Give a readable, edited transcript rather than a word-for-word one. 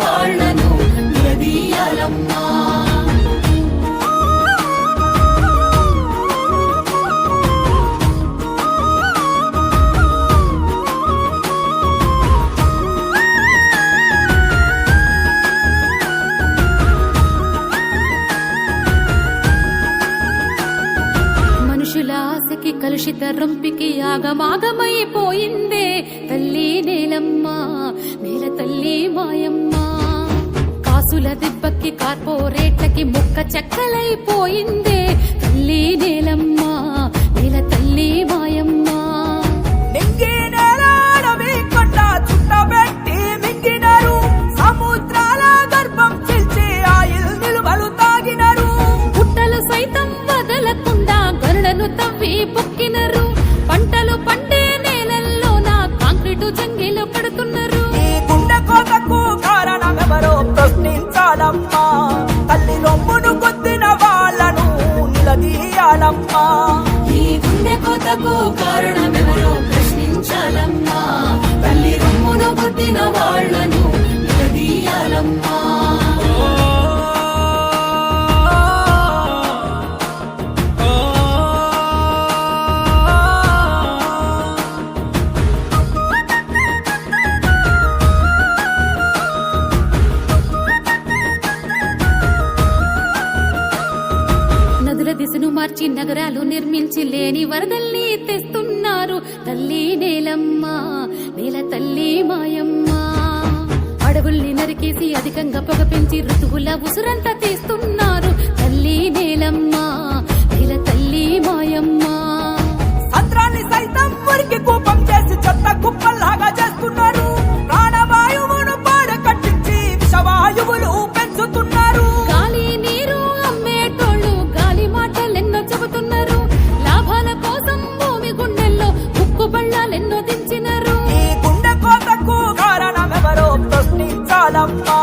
వాళ్లను నిలదీయాలమ్మా. ఆశకి కలుషిత రొంపికి ఆగమాగమైపోయిందే తల్లి నేలమ్మ, నేల తల్లి మాయమ్మ. కాసుల దెబ్బకి కార్పొరేట్లకి ముక్క చెక్కలైపోయిందే తల్లి నేలమ్మ, నేల తల్లి మాయమ్మ. సముద్రాల గర్భం చిల్చి ఆయిల్ నిలువలు తాగినరు. పుట్టలు సైతం వదలకుండా గరులను తవ్వి పొక్కినరు. పంటలు పండే నేలల్లో నా కాంక్రీటు జంగిలు పడుతున్నారు. ఈ గుండె కోతకు కారణమెవరో ప్రశ్నించాలమ్మా. తల్లి రొమ్మును కొద్దిన వాళ్ళను నిలదీయాలమ్మా. ఈ గుండె కోతకు కారణమెవరో ప్రశ్నించాలమ్మా. తల్లి రొమ్మును కొద్దిన వాళ్ళను నిలదీయాలమ్మా. దిశను మార్చి నగరాలు నిర్మించి లేని వరదల్ని తెస్తున్నారు తల్లి నేలమ్మ, నేల తల్లి మాయమ్మ. అడవుల్ని నరికేసి అధికంగా పొగ పెంచి ఋతువుల ఉసురంతా తీస్తున్నారు తల్లి నేలమ్మ, నేల తల్లి మాయమ్మ. సంద్రాన్ని సైతం మురికి కూపం చేసి చెత్త కుప్పల్లాగా చేస్తున్నారు. ప్రాణవాయువును పాడ కట్టించి విషవాయువులు పెంచుతున్నారు. గాలి నీరు అమ్మేటోళ్ళు గాలి మాటలెన్నో చెబుతున్నారు. లాభాల కోసం భూమి గుండెల్లో ఉక్కు బళ్ళాలెన్నో దించినారు. ఈ గుండె కోతకు కారణమెవరో ప్రశ్నించాలమ్మా.